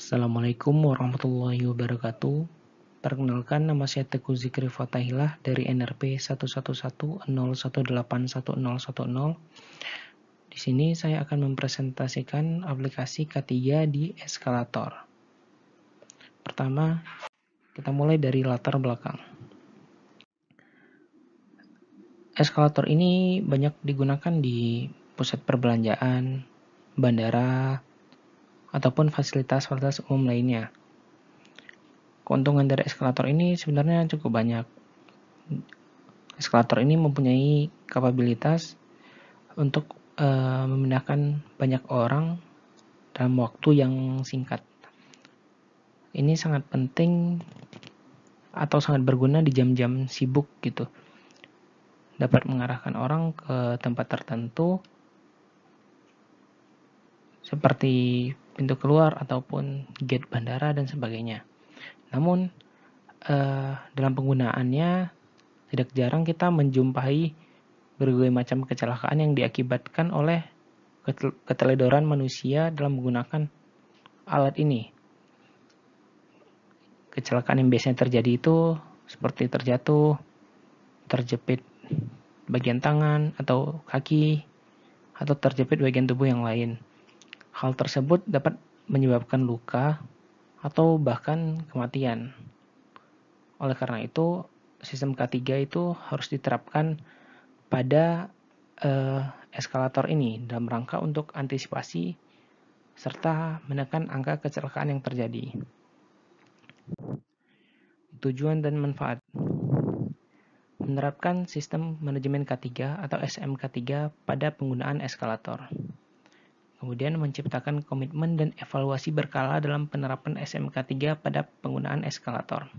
Assalamualaikum warahmatullahi wabarakatuh. Perkenalkan, nama saya Teguh Zikri Fatahillah dari NRP 11101181010. Di sini saya akan mempresentasikan aplikasi K3 di eskalator. Pertama, kita mulai dari latar belakang. Eskalator ini banyak digunakan di pusat perbelanjaan, bandara, ataupun fasilitas-fasilitas umum lainnya. Keuntungan dari eskalator ini sebenarnya cukup banyak. Eskalator ini mempunyai kapabilitas untuk memindahkan banyak orang dalam waktu yang singkat. Ini sangat penting atau sangat berguna di jam-jam sibuk gitu. Dapat mengarahkan orang ke tempat tertentu seperti pintu keluar ataupun gate bandara dan sebagainya. Namun dalam penggunaannya tidak jarang kita menjumpai berbagai macam kecelakaan yang diakibatkan oleh keteledoran manusia dalam menggunakan alat ini. Kecelakaan yang biasanya terjadi itu seperti terjatuh, terjepit bagian tangan atau kaki, atau terjepit bagian tubuh yang lain. Hal tersebut dapat menyebabkan luka atau bahkan kematian. Oleh karena itu, sistem K3 itu harus diterapkan pada eskalator ini dalam rangka untuk antisipasi serta menekan angka kecelakaan yang terjadi. Tujuan dan manfaat. Menerapkan sistem manajemen K3 atau SMK3 pada penggunaan eskalator. Kemudian menciptakan komitmen dan evaluasi berkala dalam penerapan SMK3 pada penggunaan eskalator.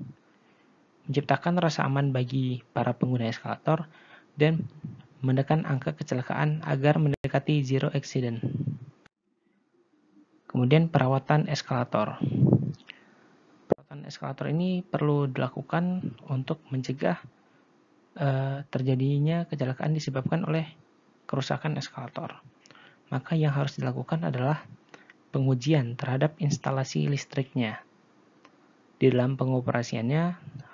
Menciptakan rasa aman bagi para pengguna eskalator dan menekan angka kecelakaan agar mendekati zero accident. Kemudian perawatan eskalator. Perawatan eskalator ini perlu dilakukan untuk mencegah terjadinya kecelakaan disebabkan oleh kerusakan eskalator. Maka yang harus dilakukan adalah pengujian terhadap instalasi listriknya. Di dalam pengoperasiannya,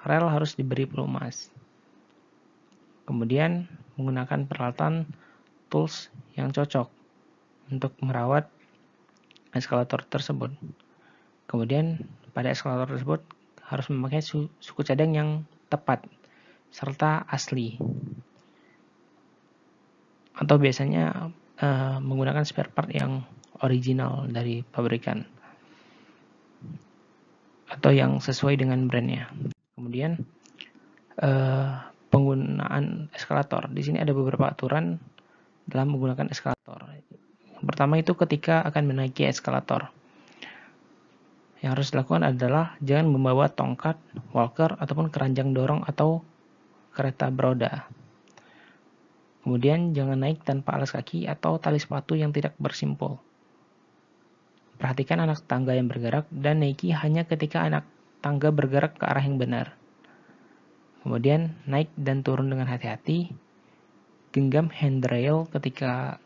rel harus diberi pelumas. Kemudian menggunakan peralatan tools yang cocok untuk merawat eskalator tersebut. Kemudian pada eskalator tersebut harus memakai suku cadang yang tepat serta asli. Atau biasanya menggunakan spare part yang original dari pabrikan atau yang sesuai dengan brandnya. Kemudian penggunaan eskalator. Di sini ada beberapa aturan dalam menggunakan eskalator. Yang pertama itu ketika akan menaiki eskalator. Yang harus dilakukan adalah jangan membawa tongkat, walker, ataupun keranjang dorong atau kereta beroda. Kemudian jangan naik tanpa alas kaki atau tali sepatu yang tidak bersimpul. Perhatikan anak tangga yang bergerak dan naiki hanya ketika anak tangga bergerak ke arah yang benar. Kemudian naik dan turun dengan hati-hati. Genggam handrail ketika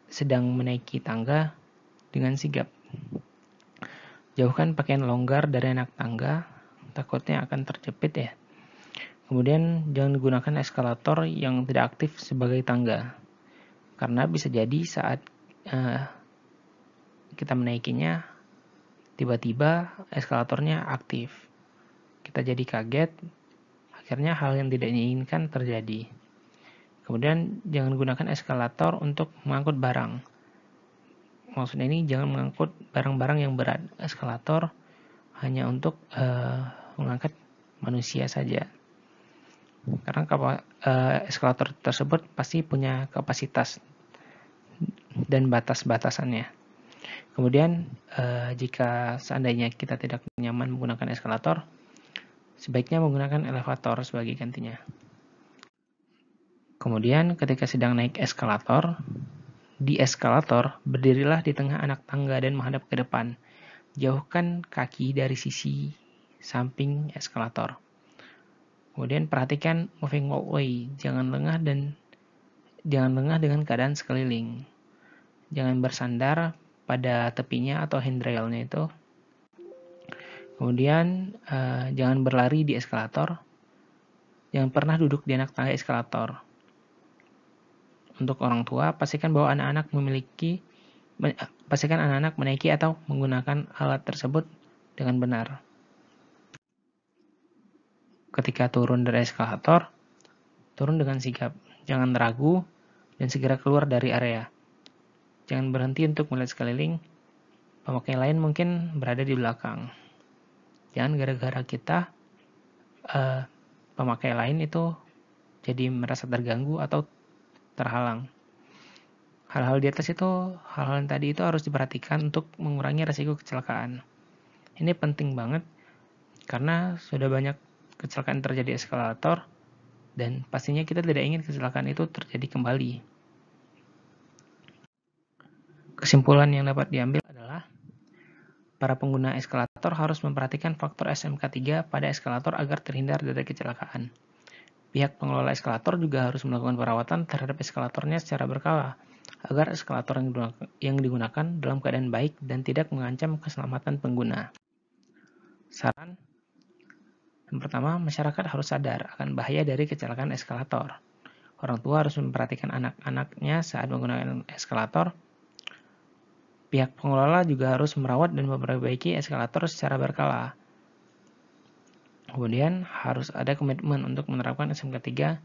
sedang menaiki tangga dengan sigap. Jauhkan pakaian longgar dari anak tangga, takutnya akan terjepit ya. Kemudian jangan gunakan eskalator yang tidak aktif sebagai tangga, karena bisa jadi saat kita menaikinya, tiba-tiba eskalatornya aktif. Kita jadi kaget, akhirnya hal yang tidak diinginkan terjadi. Kemudian jangan gunakan eskalator untuk mengangkut barang. Maksudnya ini jangan mengangkut barang-barang yang berat. Eskalator hanya untuk mengangkat manusia saja. Karena eskalator tersebut pasti punya kapasitas dan batas-batasannya. Kemudian jika seandainya kita tidak nyaman menggunakan eskalator, sebaiknya menggunakan elevator sebagai gantinya. Kemudian ketika sedang naik eskalator, di eskalator berdirilah di tengah anak tangga dan menghadap ke depan. Jauhkan kaki dari sisi samping eskalator. Kemudian perhatikan moving walkway, jangan lengah dengan keadaan sekeliling. Jangan bersandar pada tepinya atau handrailnya itu. Kemudian jangan berlari di eskalator. Jangan pernah duduk di anak tangga eskalator. Untuk orang tua, pastikan anak-anak menaiki atau menggunakan alat tersebut dengan benar. Ketika turun dari eskalator, turun dengan sigap. Jangan ragu dan segera keluar dari area. Jangan berhenti untuk melihat sekeliling. Pemakai lain mungkin berada di belakang. Jangan gara-gara kita pemakai lain itu jadi merasa terganggu atau terhalang. Hal-hal di atas itu, hal-hal yang tadi itu harus diperhatikan untuk mengurangi resiko kecelakaan. Ini penting banget karena sudah banyak kecelakaan terjadi di eskalator dan pastinya kita tidak ingin kecelakaan itu terjadi kembali. Kesimpulan yang dapat diambil adalah para pengguna eskalator harus memperhatikan faktor SMK3 pada eskalator agar terhindar dari kecelakaan. Pihak pengelola eskalator juga harus melakukan perawatan terhadap eskalatornya secara berkala, agar eskalator yang digunakan dalam keadaan baik dan tidak mengancam keselamatan pengguna. Saran yang pertama, masyarakat harus sadar akan bahaya dari kecelakaan eskalator. Orang tua harus memperhatikan anak-anaknya saat menggunakan eskalator. Pihak pengelola juga harus merawat dan memperbaiki eskalator secara berkala. Kemudian harus ada komitmen untuk menerapkan SMK3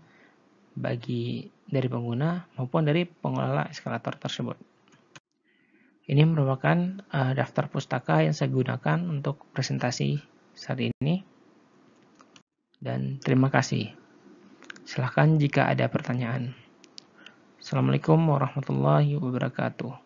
dari pengguna maupun dari pengelola eskalator tersebut. Ini merupakan daftar pustaka yang saya gunakan untuk presentasi saat ini. Dan terima kasih. Silahkan jika ada pertanyaan. Assalamualaikum warahmatullahi wabarakatuh.